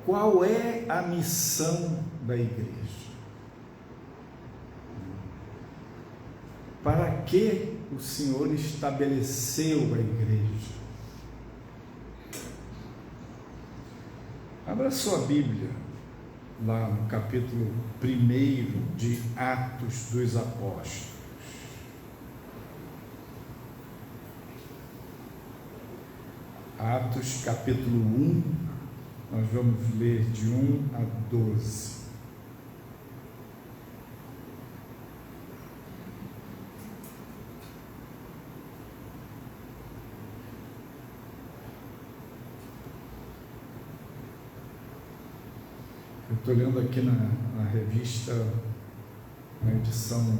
qual é a missão da igreja? Para que o Senhor estabeleceu a igreja? Abra sua Bíblia, lá no capítulo 1 de Atos dos Apóstolos. Atos capítulo 1, nós vamos ler de 1 a 12. Eu estou lendo aqui na revista, na edição,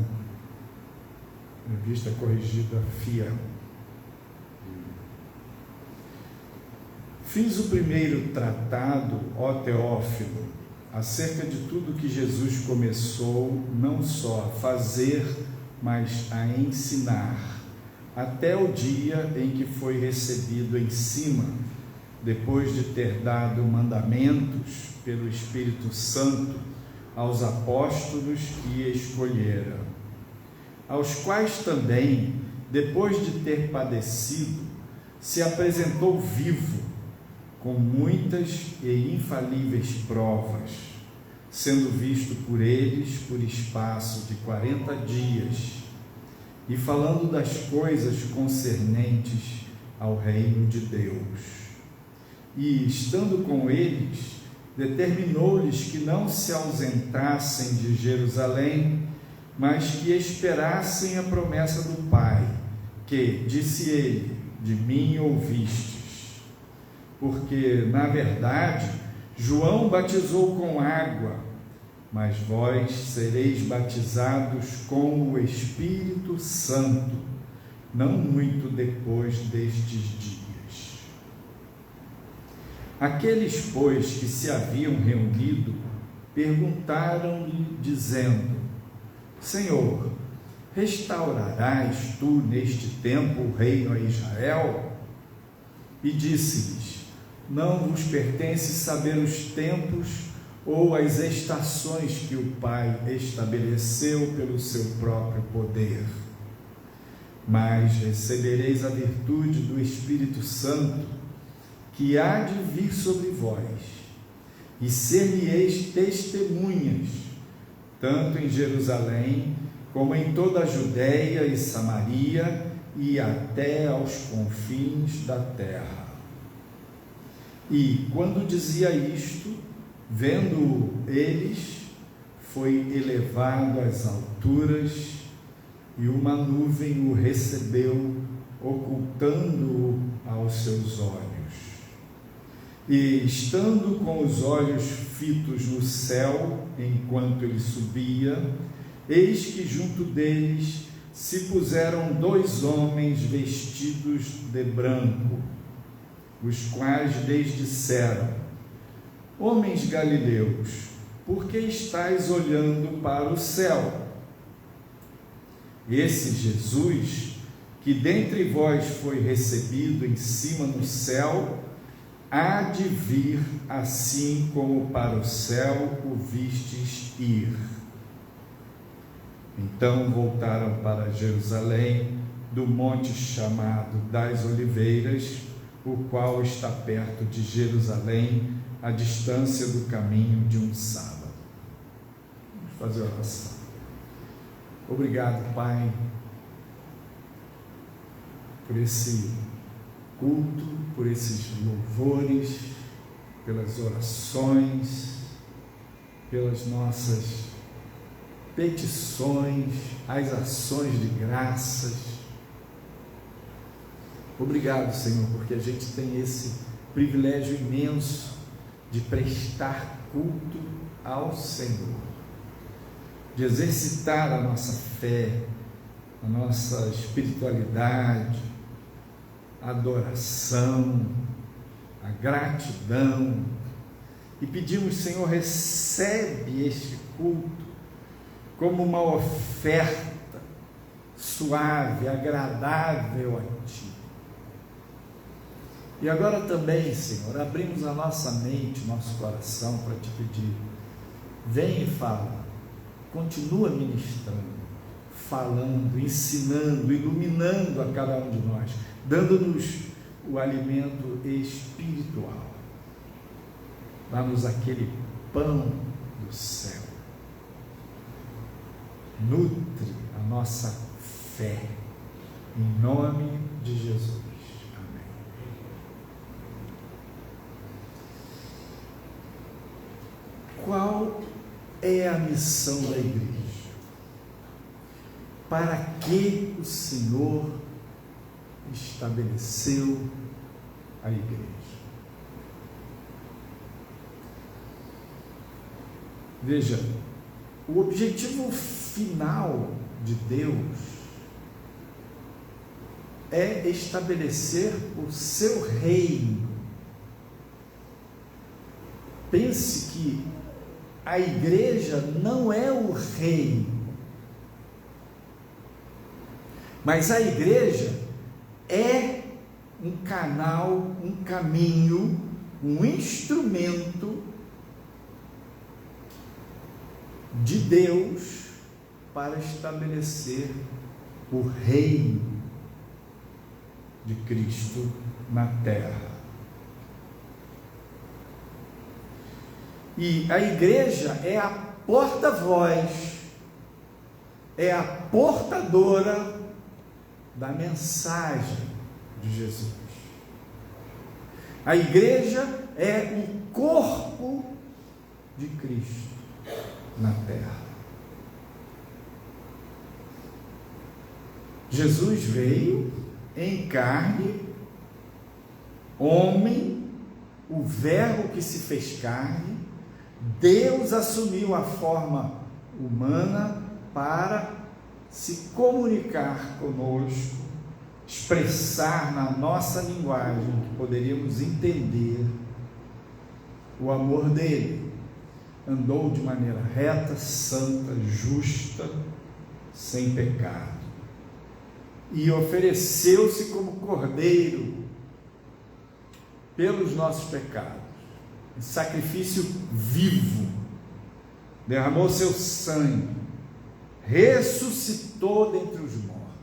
revista corrigida Fiel. Fiz o primeiro tratado, ó Teófilo, acerca de tudo que Jesus começou não só a fazer, mas a ensinar, até o dia em que foi recebido em cima, depois de ter dado mandamentos pelo Espírito Santo aos apóstolos que escolhera, aos quais também, depois de ter padecido, se apresentou vivo, com muitas e infalíveis provas, sendo visto por eles por espaço de 40 dias, e falando das coisas concernentes ao reino de Deus. E, estando com eles, determinou-lhes que não se ausentassem de Jerusalém, mas que esperassem a promessa do Pai, que, disse ele, de mim ouvistes. Porque, na verdade, João batizou com água, mas vós sereis batizados com o Espírito Santo, não muito depois destes dias. Aqueles, pois, que se haviam reunido, perguntaram-lhe, dizendo: Senhor, restaurarás tu neste tempo o reino a Israel? E disse-lhes: não vos pertence saber os tempos ou as estações que o Pai estabeleceu pelo seu próprio poder. Mas recebereis a virtude do Espírito Santo, que há de vir sobre vós, e ser-me-eis testemunhas, tanto em Jerusalém, como em toda a Judéia e Samaria, e até aos confins da terra. E, quando dizia isto, vendo eles, foi elevado às alturas, e uma nuvem o recebeu, ocultando-o aos seus olhos. E, estando com os olhos fitos no céu, enquanto ele subia, eis que junto deles se puseram 2 homens vestidos de branco, os quais lhes disseram: homens galileus, por que estáis olhando para o céu? Esse Jesus, que dentre vós foi recebido em cima no céu, há de vir assim como para o céu o vistes ir. Então voltaram para Jerusalém, do monte chamado das Oliveiras, o qual está perto de Jerusalém, à distância do caminho de um sábado. Vamos fazer oração. Obrigado, Pai, por esse culto, por esses louvores, pelas orações, pelas nossas petições, as ações de graças. Obrigado, Senhor, porque a gente tem esse privilégio imenso de prestar culto ao Senhor, de exercitar a nossa fé, a nossa espiritualidade, a adoração, a gratidão, e pedimos: Senhor, recebe este culto como uma oferta suave, agradável a Ti. E agora também, Senhor, abrimos a nossa mente, nosso coração para te pedir, vem e fala, continua ministrando, falando, ensinando, iluminando a cada um de nós, dando-nos o alimento espiritual, dá-nos aquele pão do céu, nutre a nossa fé, em nome de Jesus. Amém. Qual é a missão da igreja? Para que o Senhor estabeleceu a igreja? Veja, o objetivo final de Deus é estabelecer o seu reino. Pense que a igreja não é o reino, mas a igreja é um canal, um caminho, um instrumento de Deus para estabelecer o reino de Cristo na terra. E a igreja é a porta-voz, é a portadora da mensagem de Jesus. A igreja é o corpo de Cristo na terra. Jesus veio em carne, homem, o Verbo que se fez carne, Deus assumiu a forma humana para se comunicar conosco, expressar na nossa linguagem que poderíamos entender o amor dele. Andou de maneira reta, santa, justa, sem pecado. E ofereceu-se como cordeiro pelos nossos pecados, em sacrifício vivo, derramou seu sangue, ressuscitou dentre os mortos.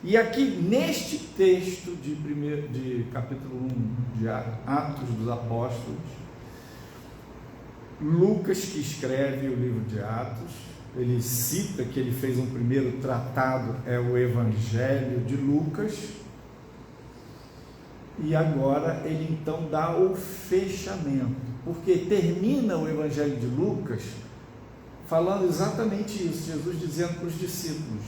E aqui neste texto de capítulo 1 de Atos dos Apóstolos, Lucas, que escreve o livro de Atos, ele cita que ele fez um primeiro tratado, é o Evangelho de Lucas, e agora ele então dá o fechamento, porque termina o Evangelho de Lucas falando exatamente isso, Jesus dizendo para os discípulos,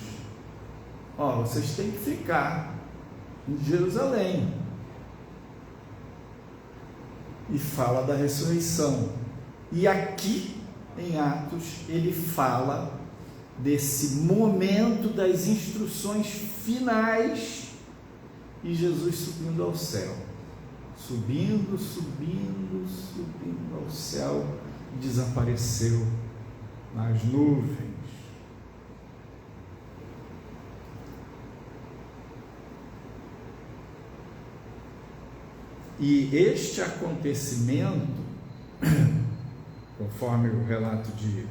vocês têm que ficar em Jerusalém, e fala da ressurreição, e aqui em Atos, ele fala desse momento das instruções finais e Jesus subindo ao céu, subindo ao céu, e desapareceu nas nuvens. E este acontecimento, conforme o relato de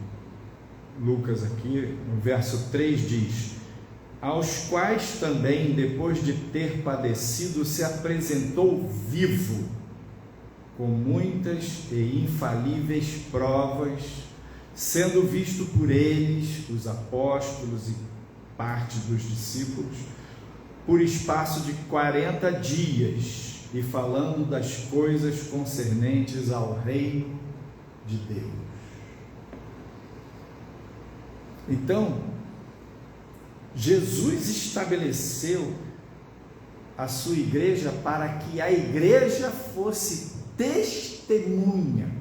Lucas aqui, no verso 3 diz, aos quais também, depois de ter padecido, se apresentou vivo, com muitas e infalíveis provas, sendo visto por eles, os apóstolos e parte dos discípulos, por espaço de 40 dias, e falando das coisas concernentes ao reino de Deus. Então, Jesus estabeleceu a sua igreja para que a igreja fosse testemunha,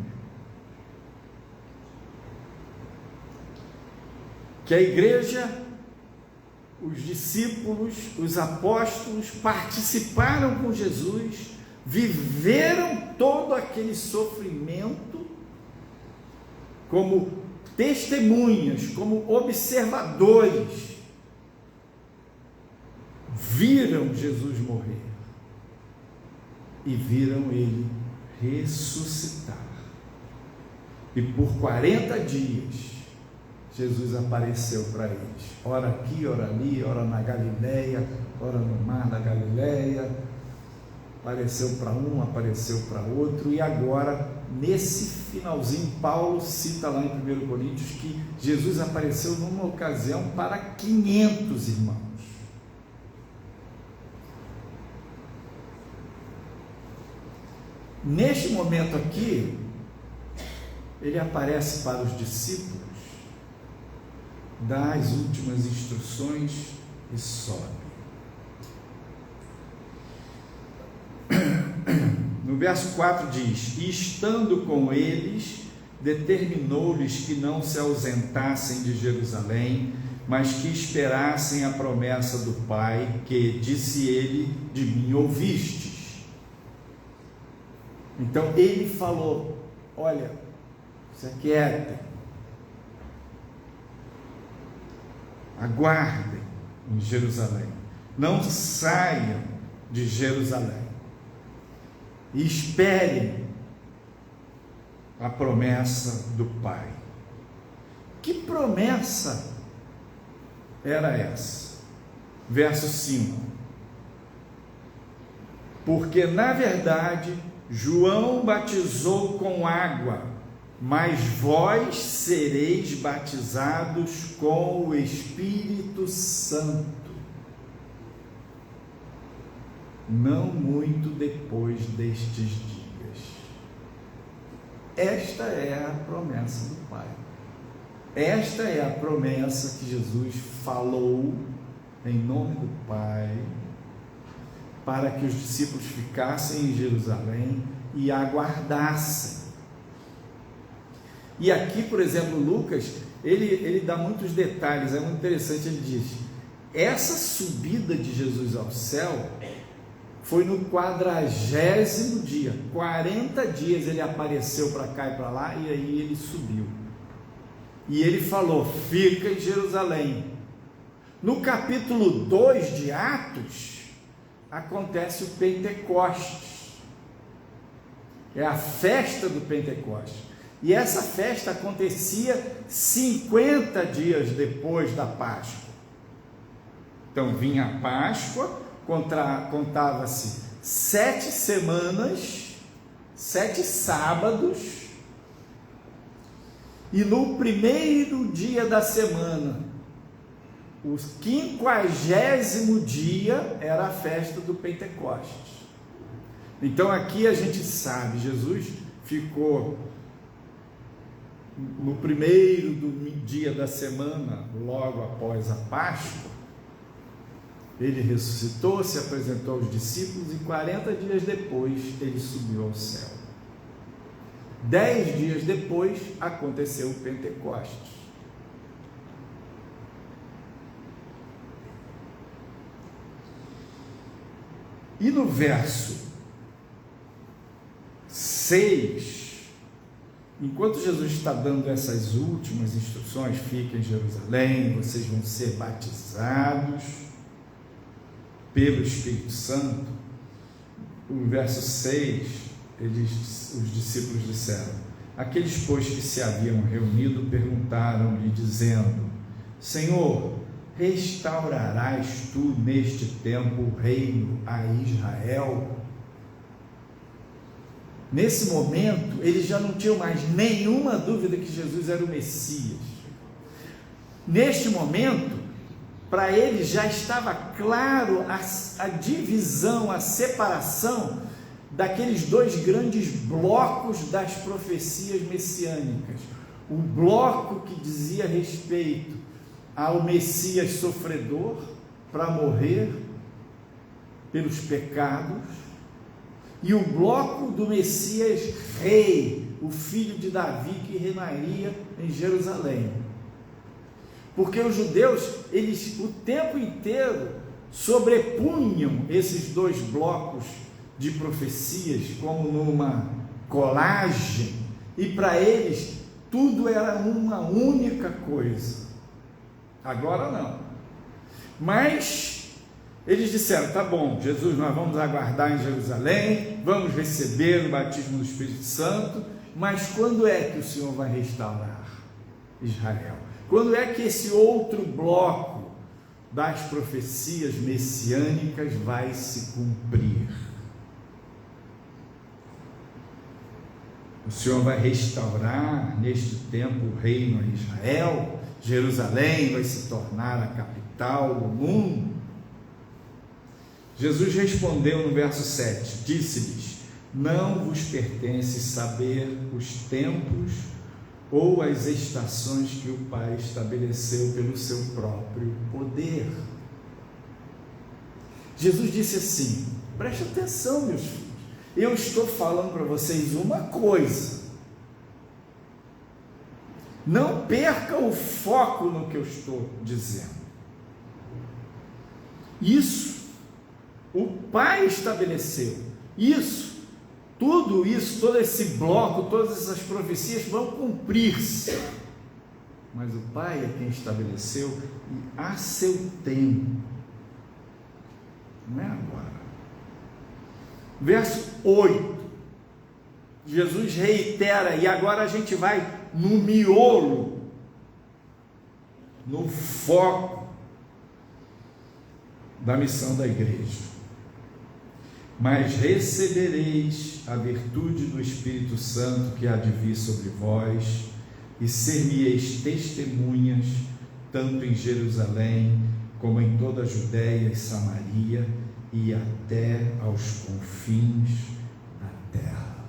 que a igreja, os discípulos, os apóstolos participaram com Jesus, viveram todo aquele sofrimento como testemunhas, como observadores, viram Jesus morrer, e viram ele ressuscitar. E por 40 dias, Jesus apareceu para eles, ora aqui, ora ali, ora na Galileia, ora no mar da Galileia, apareceu para um, apareceu para outro, e agora, nesse finalzinho, Paulo cita lá em 1 Coríntios que Jesus apareceu numa ocasião para 500 irmãos. Neste momento aqui, ele aparece para os discípulos, dá as últimas instruções e sobe. No verso 4 diz: e estando com eles, determinou-lhes que não se ausentassem de Jerusalém, mas que esperassem a promessa do Pai, que, disse ele, de mim ouvistes. Então ele falou: olha, se aquietem, aguardem em Jerusalém, não saiam de Jerusalém, e esperem a promessa do Pai. Que promessa era essa? Verso 5: porque na verdade João batizou com água, mas vós sereis batizados com o Espírito Santo não muito depois destes dias. Esta é a promessa do Pai. Esta é a promessa que Jesus falou em nome do Pai, para que os discípulos ficassem em Jerusalém e aguardassem. E aqui, por exemplo, Lucas, ele dá muitos detalhes, é muito interessante. Ele diz: essa subida de Jesus ao céu foi no 40º dia, 40 dias ele apareceu para cá e para lá, e aí ele subiu. E ele falou: fica em Jerusalém. No capítulo 2 de Atos, acontece o Pentecostes, é a festa do Pentecostes, e essa festa acontecia 50 dias depois da Páscoa. Então vinha a Páscoa, contava-se 7 semanas, 7 sábados, e no primeiro dia da semana, o 50º dia, era a festa do Pentecostes. Então aqui a gente sabe, Jesus ficou no primeiro dia da semana, logo após a Páscoa. Ele ressuscitou, se apresentou aos discípulos, e 40 dias depois ele subiu ao céu. 10 dias depois aconteceu o Pentecostes. E no verso 6, enquanto Jesus está dando essas últimas instruções: fiquem em Jerusalém, vocês vão ser batizados pelo Espírito Santo, o verso 6, os discípulos disseram: aqueles, pois, que se haviam reunido perguntaram-lhe, dizendo: Senhor, restaurarás tu neste tempo o reino a Israel? Nesse momento, eles já não tinham mais nenhuma dúvida que Jesus era o Messias. Neste momento, para eles já estava claro a divisão, a separação daqueles 2 grandes blocos das profecias messiânicas. O bloco que dizia respeito ao Messias sofredor para morrer pelos pecados, e o bloco do Messias rei, o filho de Davi, que reinaria em Jerusalém. Porque os judeus, eles o tempo inteiro sobrepunham esses 2 blocos de profecias como numa colagem, e para eles tudo era uma única coisa. Agora não. Mas Eles disseram: tá bom, Jesus, nós vamos aguardar em Jerusalém, vamos receber o batismo do Espírito Santo, mas quando é que o Senhor vai restaurar Israel? Quando é que esse outro bloco das profecias messiânicas vai se cumprir? O Senhor vai restaurar neste tempo o reino a Israel? Jerusalém vai se tornar a capital do mundo? Jesus respondeu no verso 7, disse-lhes: não vos pertence saber os tempos ou as estações que o Pai estabeleceu pelo seu próprio poder. Jesus disse assim: preste atenção, meus filhos, eu estou falando para vocês uma coisa, não perca o foco no que eu estou dizendo. Isso o Pai estabeleceu, tudo isso, todo esse bloco, todas essas profecias vão cumprir-se, mas o Pai é quem estabeleceu, e a seu tempo, não é agora. Verso 8, Jesus reitera, e agora a gente vai no miolo, no foco da missão da igreja. Mas recebereis a virtude do Espírito Santo que há de vir sobre vós, e ser-me-eis testemunhas, tanto em Jerusalém, como em toda a Judéia e Samaria, e até aos confins da terra.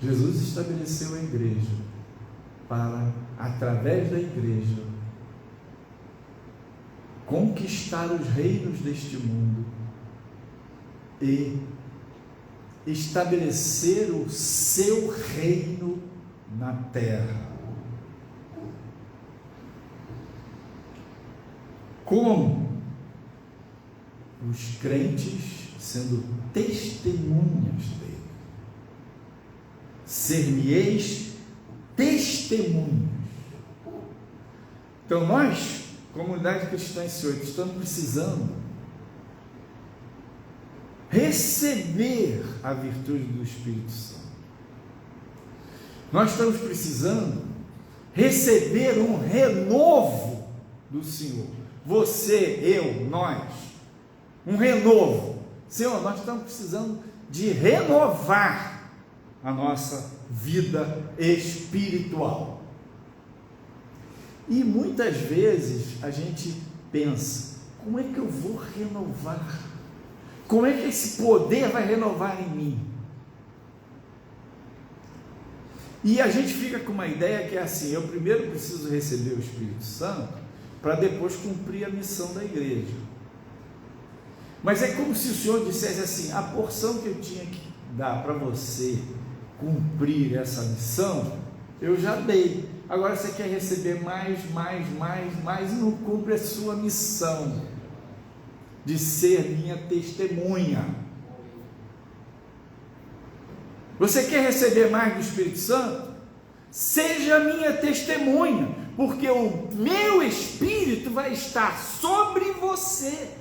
Jesus estabeleceu a igreja para, através da igreja, conquistar os reinos deste mundo e estabelecer o seu reino na terra. Como? Os crentes sendo testemunhas dele. Ser-me-eis testemunhas. Então nós, comunidade cristã em Sion, estamos precisando receber a virtude do Espírito Santo. Nós estamos precisando receber um renovo do Senhor. Você, eu, nós, um renovo. Senhor, nós estamos precisando de renovar a nossa vida espiritual. E muitas vezes a gente pensa: como é que eu vou renovar? Como é que esse poder vai renovar em mim? E a gente fica com uma ideia que é assim: eu primeiro preciso receber o Espírito Santo para depois cumprir a missão da igreja. Mas é como se o Senhor dissesse assim: a porção que eu tinha que dar para você cumprir essa missão, eu já dei. Agora você quer receber mais e não cumpre a sua missão de ser minha testemunha. Você quer receber mais do Espírito Santo? Seja minha testemunha, porque o meu Espírito vai estar sobre você,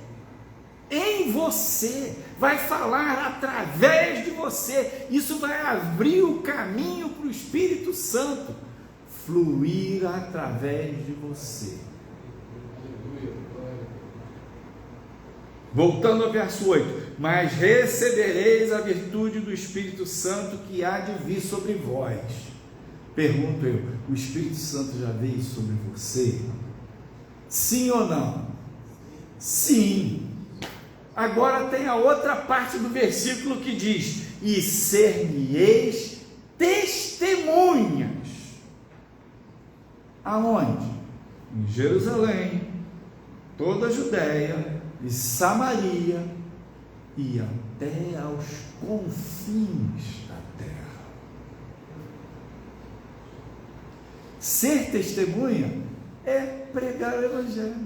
em você, vai falar através de você. Isso vai abrir o caminho para o Espírito Santo fluir através de você. Voltando ao verso 8: mas recebereis a virtude do Espírito Santo que há de vir sobre vós. Pergunto eu: o Espírito Santo já veio sobre você? Sim ou não? Sim. Agora tem a outra parte do versículo que diz: e ser-me-eis testemunhas. Aonde? Em Jerusalém, toda a Judéia e Samaria e até aos confins da terra. Ser testemunha é pregar o Evangelho.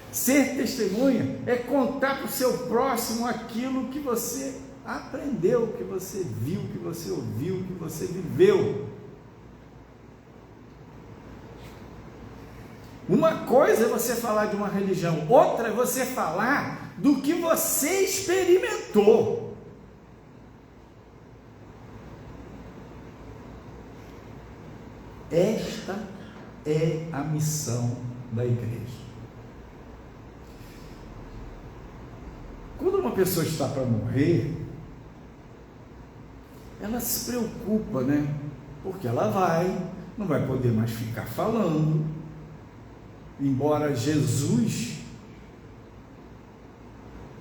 Ser testemunha é contar para o seu próximo aquilo que você aprendeu, que você viu, que você ouviu, que você viveu. Uma coisa é você falar de uma religião, outra é você falar do que você experimentou. Esta é a missão da igreja. Quando uma pessoa está para morrer, ela se preocupa, né? Porque ela não vai poder mais ficar falando. Embora Jesus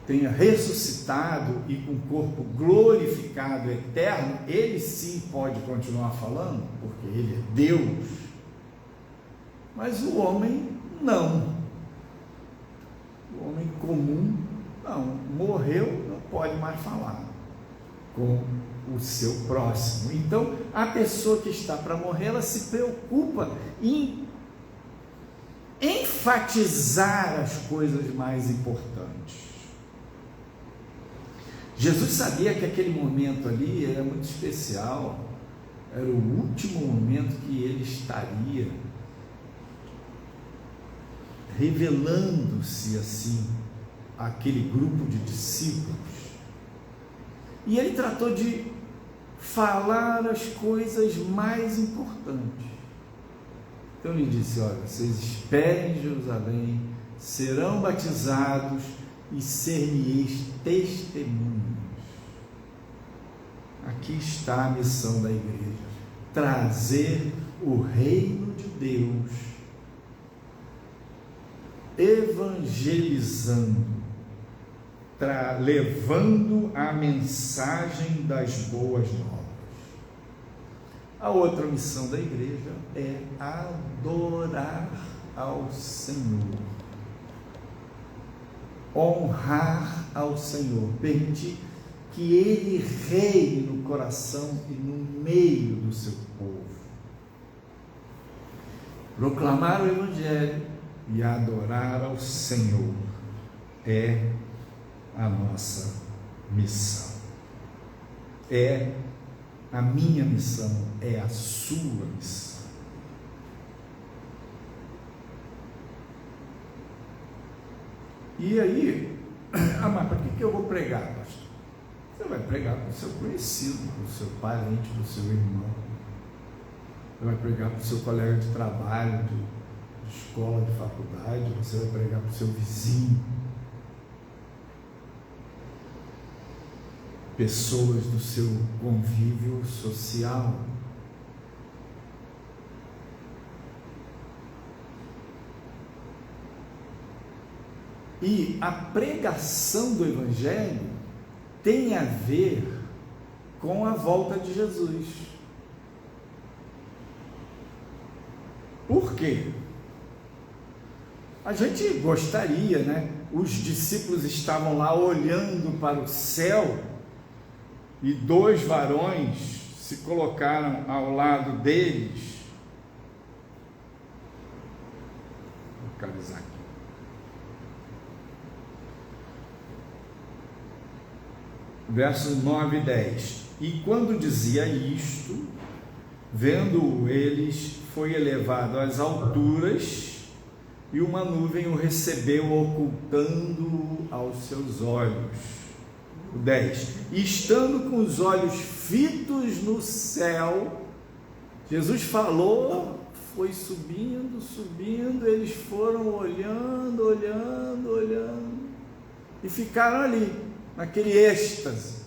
tenha ressuscitado e com o corpo glorificado, eterno, ele sim pode continuar falando, porque ele é Deus. Mas o homem não. O homem comum não. Morreu, não pode mais falar com o seu próximo. Então, a pessoa que está para morrer, ela se preocupa em enfatizar as coisas mais importantes. Jesus sabia que aquele momento ali era muito especial, era o último momento que ele estaria revelando-se assim àquele grupo de discípulos. E ele tratou de falar as coisas mais importantes. Então ele disse: olha, vocês esperem em Jerusalém, serão batizados e ser-me-eis testemunhas. Aqui está a missão da igreja: trazer o reino de Deus, evangelizando, levando a mensagem das boas novas. A outra missão da igreja é adorar ao Senhor, honrar ao Senhor, permitir que Ele reine no coração e no meio do seu povo, proclamar o Evangelho e adorar ao Senhor é a nossa missão, é a minha missão, é a sua missão. E aí, mas para que eu vou pregar, pastor? Você vai pregar para o seu conhecido, para o seu parente, para o seu irmão. Você vai pregar para o seu colega de trabalho, de escola, de faculdade. Você vai pregar para o seu vizinho. Pessoas do seu convívio social. E a pregação do Evangelho tem a ver com a volta de Jesus. Por quê? A gente gostaria, né? Os discípulos estavam lá olhando para o céu e dois varões se colocaram ao lado deles. Vou localizar aqui. Versos 9 e 10. E quando dizia isto, vendo-o eles, foi elevado às alturas, e uma nuvem o recebeu, ocultando-o aos seus olhos. 10. E estando com os olhos fitos no céu, Jesus falou, foi subindo, eles foram olhando, e ficaram ali, naquele êxtase.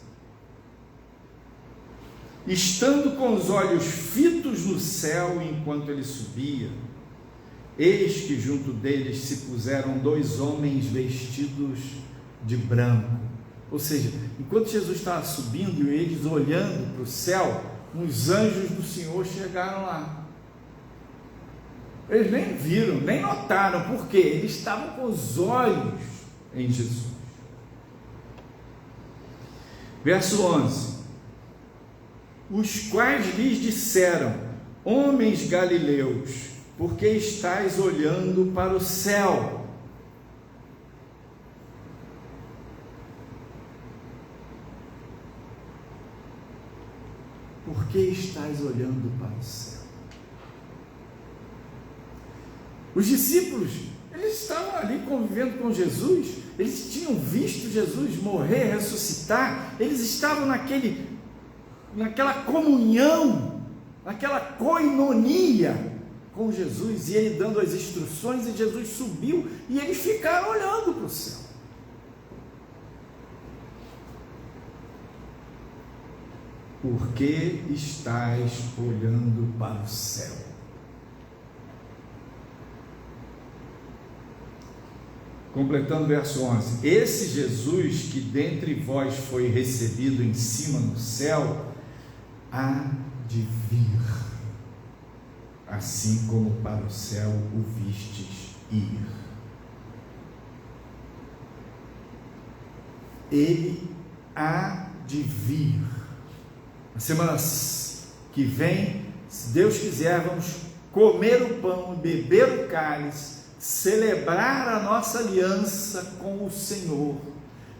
Estando com os olhos fitos no céu enquanto ele subia, eis que junto deles se puseram dois homens vestidos de branco. Ou seja, enquanto Jesus estava subindo e eles olhando para o céu, uns anjos do Senhor chegaram lá. Eles nem viram, nem notaram, porque eles estavam com os olhos em Jesus. Verso 11. Os quais lhes disseram: homens galileus, por que estáis olhando para o céu? Por que estáis olhando para o céu? Os discípulos, eles estavam ali convivendo com Jesus, eles tinham visto Jesus morrer, ressuscitar, eles estavam naquela comunhão, naquela koinonia com Jesus, e ele dando as instruções, e Jesus subiu, e eles ficaram olhando para o céu. Por que estás olhando para o céu? Completando o verso 11: esse Jesus que dentre vós foi recebido em cima no céu, há de vir, assim como para o céu o vistes ir. Ele há de vir. Na semana que vem, se Deus quiser, vamos comer o pão, beber o cálice, celebrar a nossa aliança com o Senhor,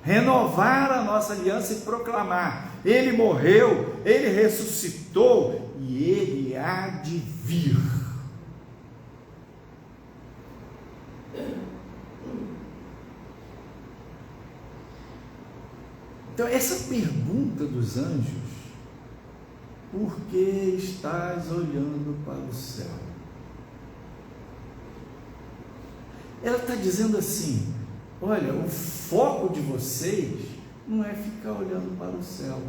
renovar a nossa aliança e proclamar: Ele morreu, Ele ressuscitou e Ele há de vir. Então, essa pergunta dos anjos: por que estás olhando para o céu? Ela está dizendo assim: olha, o foco de vocês não é ficar olhando para o céu.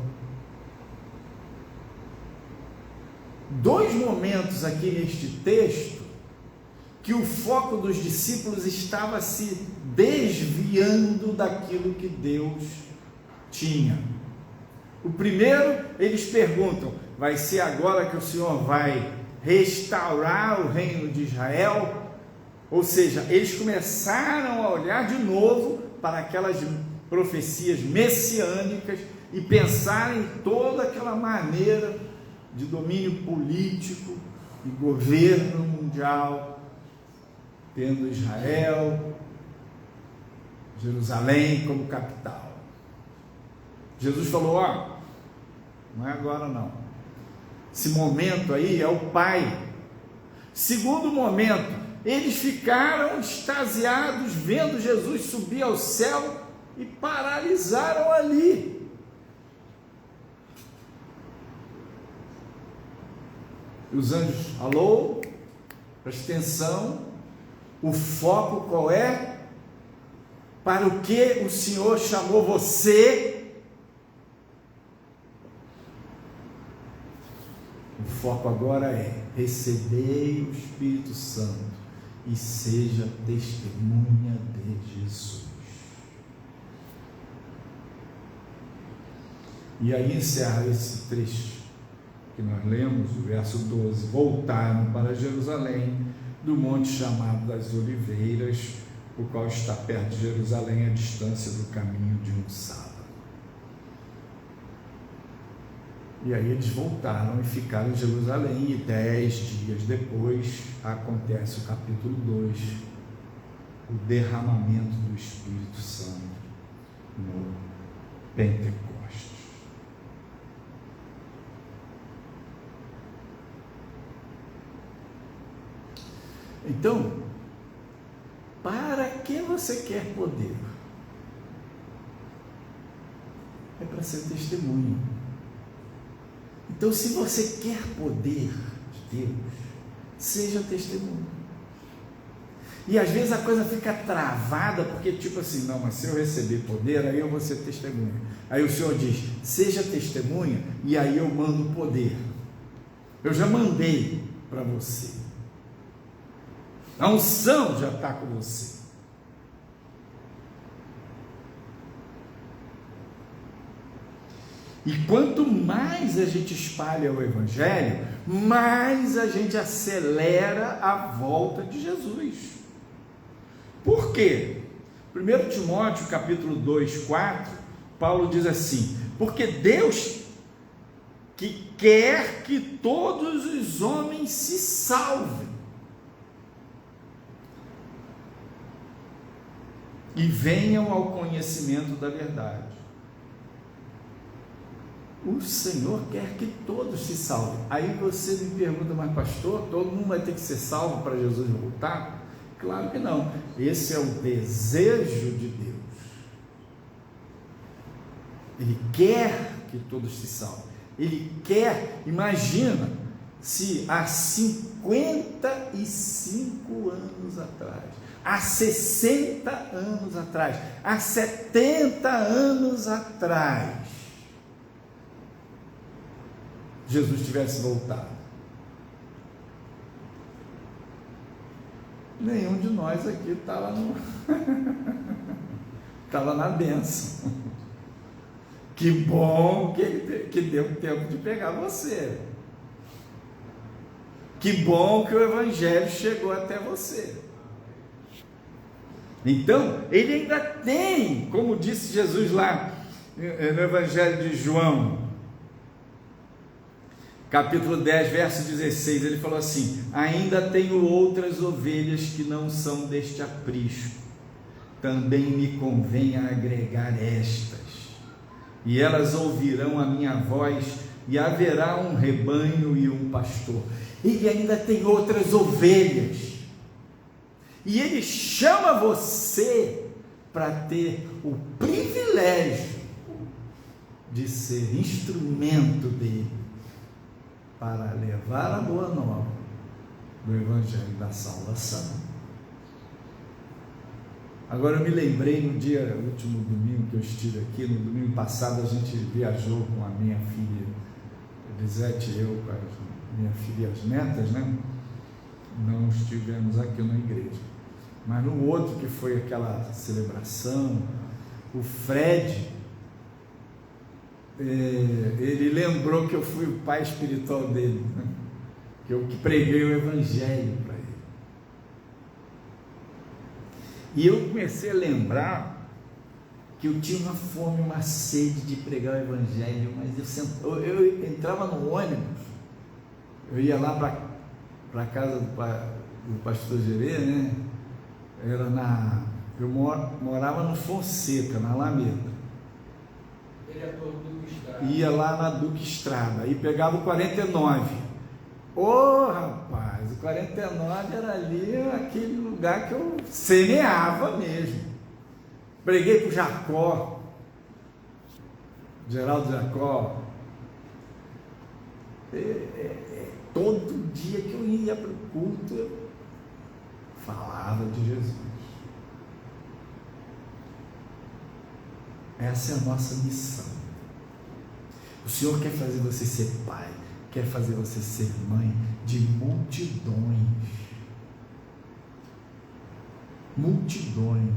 Dois momentos aqui neste texto que o foco dos discípulos estava se desviando daquilo que Deus tinha. O primeiro, eles perguntam: vai ser agora que o Senhor vai restaurar o reino de Israel? Ou seja, eles começaram a olhar de novo para aquelas profecias messiânicas e pensar em toda aquela maneira de domínio político e governo mundial, tendo Israel, Jerusalém como capital. Jesus falou: ó, não é agora não. Esse momento aí é o Pai. Segundo momento, eles ficaram extasiados vendo Jesus subir ao céu e paralisaram ali. E os anjos: alô, preste atenção, o foco qual é? Para o que o Senhor chamou você? O foco agora é: recebei o Espírito Santo e seja testemunha de Jesus. E aí encerra esse trecho que nós lemos, o verso 12: voltaram para Jerusalém, do monte chamado das Oliveiras, o qual está perto de Jerusalém, a distância do caminho de um sábado. E aí eles voltaram e ficaram em Jerusalém, e 10 dias depois acontece o capítulo 2, o derramamento do Espírito Santo no Pentecostes. Então, para que você quer poder? É para ser testemunha. Então, se você quer poder de Deus, seja testemunha. E às vezes a coisa fica travada, porque tipo assim: não, mas se eu receber poder, aí eu vou ser testemunha. Aí o Senhor diz: seja testemunha, e aí eu mando poder. Eu já mandei para você. A unção já está com você. E quanto mais a gente espalha o Evangelho, mais a gente acelera a volta de Jesus. Por quê? 1 Timóteo capítulo 2, 4, Paulo diz assim: porque Deus que quer que todos os homens se salvem e venham ao conhecimento da verdade. O Senhor quer que todos se salvem. Aí você me pergunta: mas pastor, todo mundo vai ter que ser salvo para Jesus voltar? Claro que não. Esse é o desejo de Deus. Ele quer que todos se salvem. Ele quer, imagina, se há 55 anos atrás, há 60 anos atrás, há 70 anos atrás, Jesus tivesse voltado. Nenhum de nós aqui estava estava na bênção. Que bom que deu tempo de pegar você. Que bom que o Evangelho chegou até você. Então, ele ainda tem, como disse Jesus lá no Evangelho de João, capítulo 10, verso 16, ele falou assim: ainda tenho outras ovelhas que não são deste aprisco, também me convém agregar estas, e elas ouvirão a minha voz, e haverá um rebanho e um pastor. Ele ainda tem outras ovelhas, e ele chama você para ter o privilégio de ser instrumento dele, para levar a boa nova do Evangelho da salvação. Agora eu me lembrei no último domingo que eu estive aqui, no domingo passado a gente viajou com a minha filha Elisete e eu, com a minha filha e as netas, né? Não estivemos aqui na igreja, mas no outro que foi aquela celebração, o Fred, ele lembrou que eu fui o pai espiritual dele, né? Que eu que preguei o Evangelho para ele. E eu comecei a lembrar que eu tinha uma fome, uma sede de pregar o Evangelho, mas eu entrava no ônibus, eu ia lá para a casa do pastor Gerê, né? Eu morava no Fonseca, na Alameda. Ia lá na Duque Estrada, aí pegava o 49. Rapaz, o 49 era ali aquele lugar que eu semeava mesmo. Preguei pro Jacó, Geraldo Jacó. Todo dia que eu ia para o culto, eu falava de Jesus. Essa é a nossa missão. O Senhor quer fazer você ser pai, quer fazer você ser mãe de multidões. Multidões.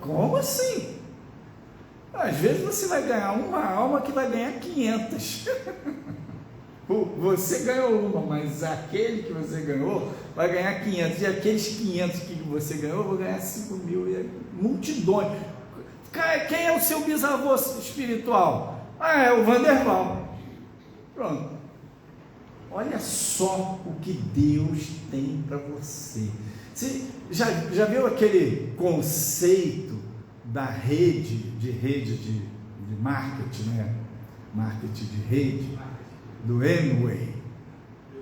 Como assim? Às vezes você vai ganhar uma alma que vai ganhar 500. Você ganhou uma, mas aquele que você ganhou vai ganhar 500. E aqueles 500 que você ganhou vão ganhar 5.000. Multidões. Quem é o seu bisavô espiritual? É o Vanderval. Pronto. Olha só o que Deus tem para você. Você já viu aquele conceito da rede de marketing, né? Marketing de rede, do Amway,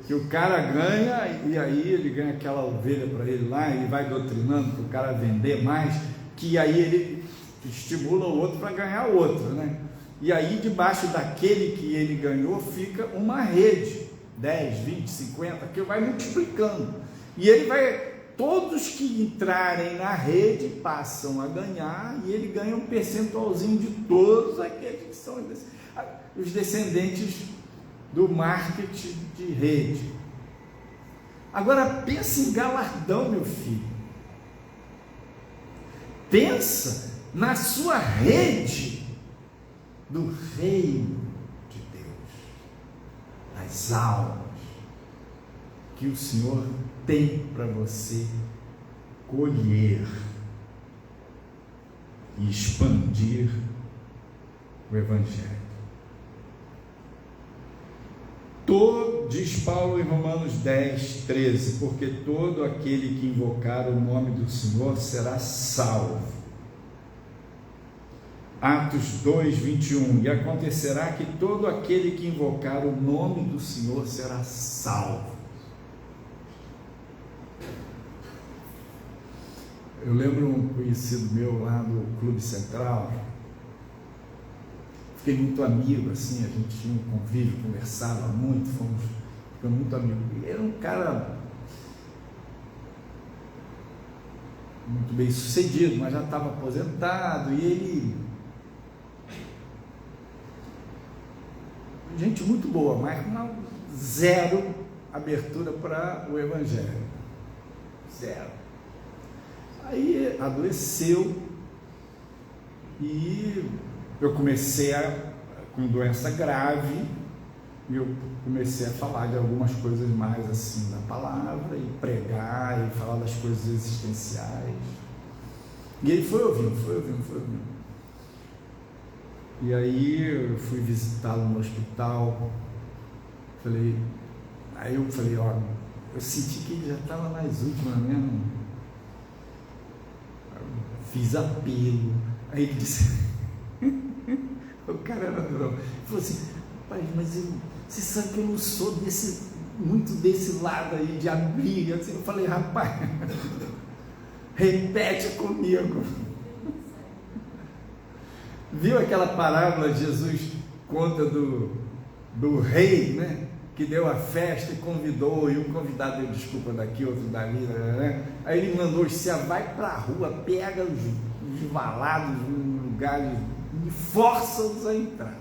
que o cara ganha, e aí ele ganha aquela ovelha para ele lá, ele vai doutrinando para o cara vender mais, que aí ele estimula o outro para ganhar outro, né? E aí debaixo daquele que ele ganhou fica uma rede, 10, 20, 50, que vai multiplicando, e ele vai, todos que entrarem na rede passam a ganhar, e ele ganha um percentualzinho de todos aqueles que são os descendentes do marketing de rede. Agora pensa em galardão, meu filho. Pensa na sua rede do reino de Deus, das almas que o Senhor tem para você colher e expandir o Evangelho. Diz Paulo em Romanos 10, 13, porque todo aquele que invocar o nome do Senhor será salvo. Atos 2, 21, e acontecerá que todo aquele que invocar o nome do Senhor será salvo. Eu lembro um conhecido meu lá no Clube Central, fiquei muito amigo, assim, a gente tinha um convívio, conversava muito, ficamos muito amigos. E era um cara muito bem sucedido, mas já estava aposentado, e ele... gente muito boa, mas não, zero abertura para o Evangelho. Zero. Aí adoeceu e eu comecei com doença grave, e eu comecei a falar de algumas coisas mais assim da palavra, e pregar, e falar das coisas existenciais. E ele foi ouvindo. E aí eu fui visitá-lo no hospital, aí eu falei, ó, eu senti que ele já estava nas últimas mesmo. Fiz apelo. Aí ele disse, o cara era durão, ele falou assim, rapaz, mas você sabe que eu não sou muito desse lado aí de abrir. Assim, eu falei, rapaz, repete comigo. Viu aquela parábola que Jesus conta do rei, né? Que deu a festa e convidou, e um convidado deu desculpa daqui, outro dali, né? Aí ele mandou os servos, vai para a rua, pega os valados no lugar e força-os a entrar.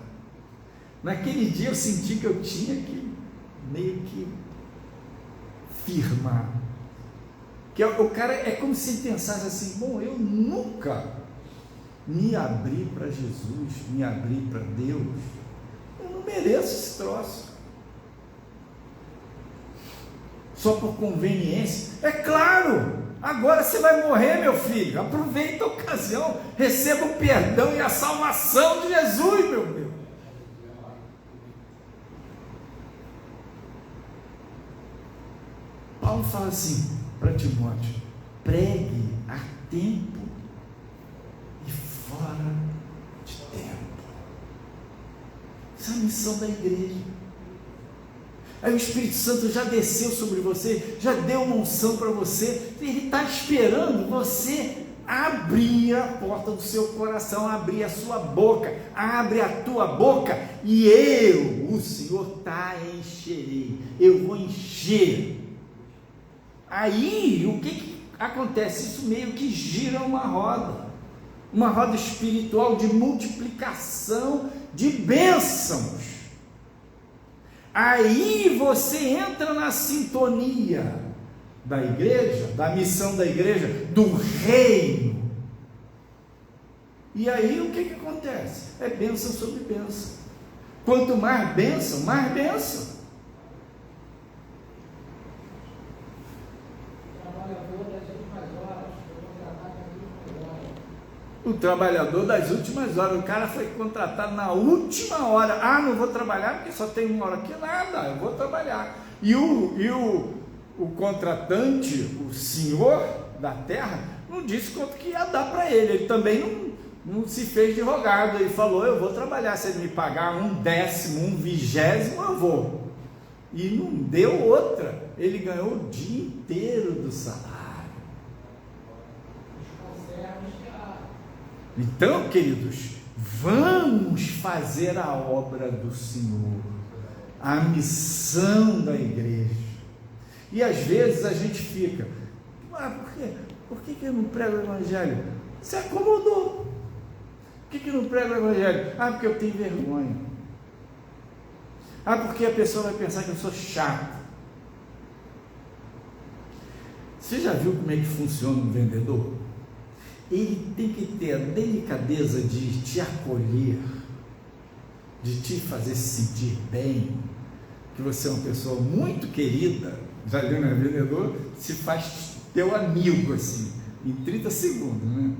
Naquele dia eu senti que eu tinha que meio que firmar. Que o cara é como se ele pensasse assim, bom, eu nunca me abri para Jesus, me abri para Deus, eu não mereço esse troço. Só por conveniência. É claro, agora você vai morrer, meu filho, aproveita a ocasião, receba o perdão e a salvação de Jesus, meu Deus. Paulo fala assim para Timóteo, pregue a tempo e fora de tempo. Essa é a missão da igreja. Aí o Espírito Santo já desceu sobre você, já deu uma unção para você, ele está esperando você abrir a porta do seu coração, abrir a sua boca, abre a tua boca, e eu, o Senhor, encherei, eu vou encher. Aí, o que acontece? Isso meio que gira uma roda espiritual de multiplicação de bênçãos. Aí você entra na sintonia da igreja, da missão da igreja, do reino. E aí o que acontece? É bênção sobre bênção. Quanto mais bênção, mais bênção. O trabalhador das últimas horas, o cara foi contratado na última hora. Ah, não vou trabalhar porque só tem uma hora aqui, nada, eu vou trabalhar. E o contratante, o senhor da terra, não disse quanto que ia dar para ele. Ele também não se fez de rogado. Ele falou, eu vou trabalhar, se ele me pagar 1/10, 1/20, eu vou. E não deu outra. Ele ganhou o dia inteiro do salário. Então, queridos, vamos fazer a obra do Senhor, a missão da igreja. E às vezes a gente fica, por que eu não prego o Evangelho? Se acomodou. Por que eu não prego o Evangelho? Porque eu tenho vergonha. Porque a pessoa vai pensar que eu sou chato. Você já viu como é que funciona um vendedor? Ele tem que ter a delicadeza de te acolher, de te fazer se sentir bem, que você é uma pessoa muito querida. Já viu, né? Vendedor se faz teu amigo assim, em 30 segundos, né?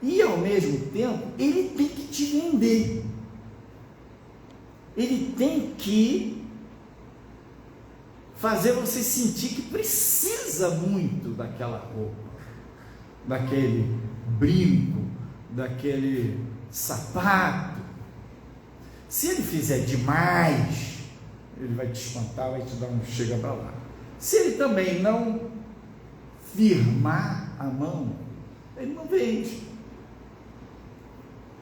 E ao mesmo tempo, ele tem que te vender, ele tem que fazer você sentir que precisa muito daquela roupa, daquele brinco, daquele sapato. Se ele fizer demais, ele vai te espantar, vai te dar um chega para lá. Se ele também não firmar, dá a mão, ele não vende.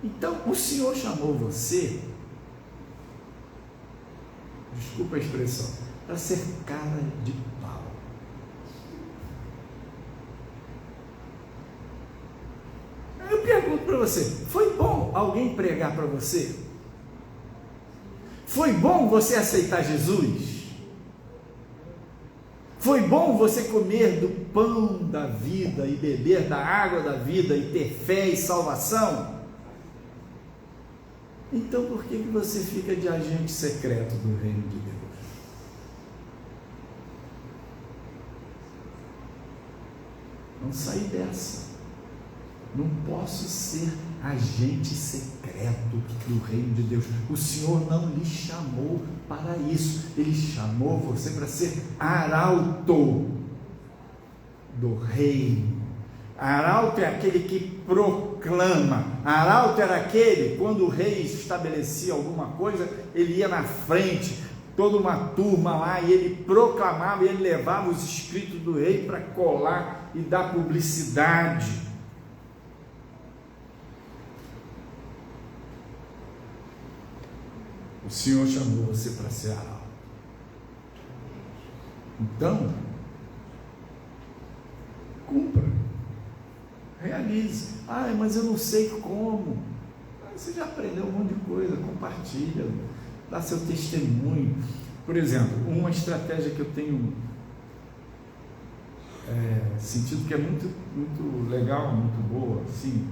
Então, o Senhor chamou você, desculpa a expressão, para ser cara de pau. Eu pergunto para você, foi bom alguém pregar para você? Foi bom você aceitar Jesus? Foi bom você comer do pão da vida e beber da água da vida e ter fé e salvação? Então por que você fica de agente secreto do reino de Deus? Não sair dessa. Não posso ser agente secreto do reino de Deus. O Senhor não lhe chamou para isso. Ele chamou você para ser arauto do reino. Arauto é aquele que proclama. Arauto era aquele, quando o rei estabelecia alguma coisa, ele ia na frente, toda uma turma lá, e ele proclamava, e ele levava os escritos do rei para colar e dar publicidade. O Senhor chamou você para ser arauto. Então, cumpra, realize. Mas eu não sei como. Você já aprendeu um monte de coisa, compartilha, dá seu testemunho. Por exemplo, uma estratégia que eu tenho sentido que é muito, muito legal, muito boa, assim.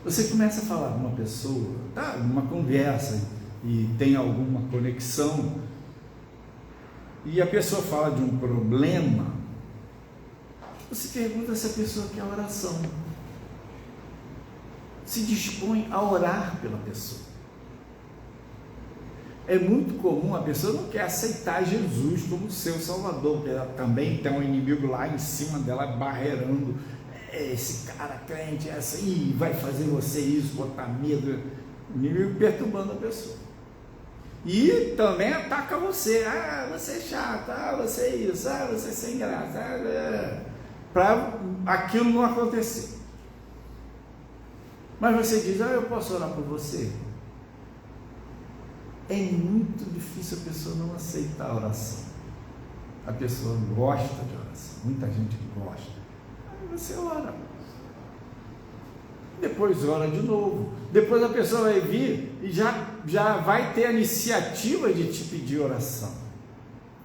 Você começa a falar com uma pessoa, tá, numa conversa, e tem alguma conexão, e a pessoa fala de um problema, você pergunta se a pessoa quer oração. Se dispõe a orar pela pessoa. É muito comum a pessoa não quer aceitar Jesus como seu Salvador, porque ela também tem um inimigo lá em cima dela barreirando. Esse cara crente é assim, vai fazer você isso, botar medo, inimigo perturbando a pessoa. E também ataca você. Você é chato, você é isso, você é sem graça, para aquilo não acontecer. Mas você diz, eu posso orar por você? É muito difícil a pessoa não aceitar a oração. A pessoa gosta de oração, muita gente gosta. Você ora, depois ora de novo, depois a pessoa vai vir e já vai ter a iniciativa de te pedir oração.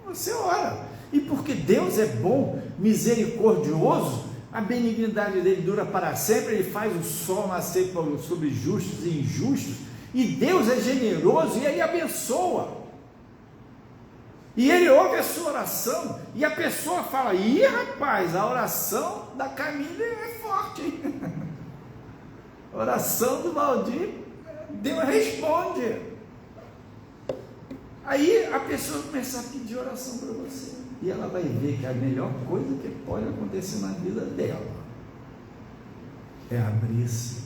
Você ora, e porque Deus é bom, misericordioso, a benignidade dele dura para sempre, ele faz o sol nascer sobre justos e injustos, e Deus é generoso e ele abençoa. E ele ouve a sua oração, e a pessoa fala, rapaz, a oração da Camila é forte, hein? A oração do Valdir, Deus responde. Aí a pessoa começa a pedir oração para você, e ela vai ver que a melhor coisa que pode acontecer na vida dela é abrir-se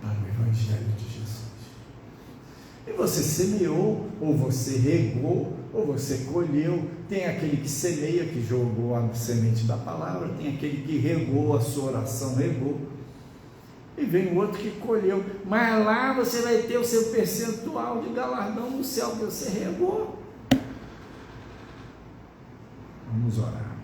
para o Evangelho de Jesus. E você semeou, ou você regou, ou você colheu. Tem aquele que semeia, que jogou a semente da palavra, tem aquele que regou a sua oração, regou, e vem o outro que colheu, mas lá você vai ter o seu percentual de galardão no céu que você regou. Vamos orar.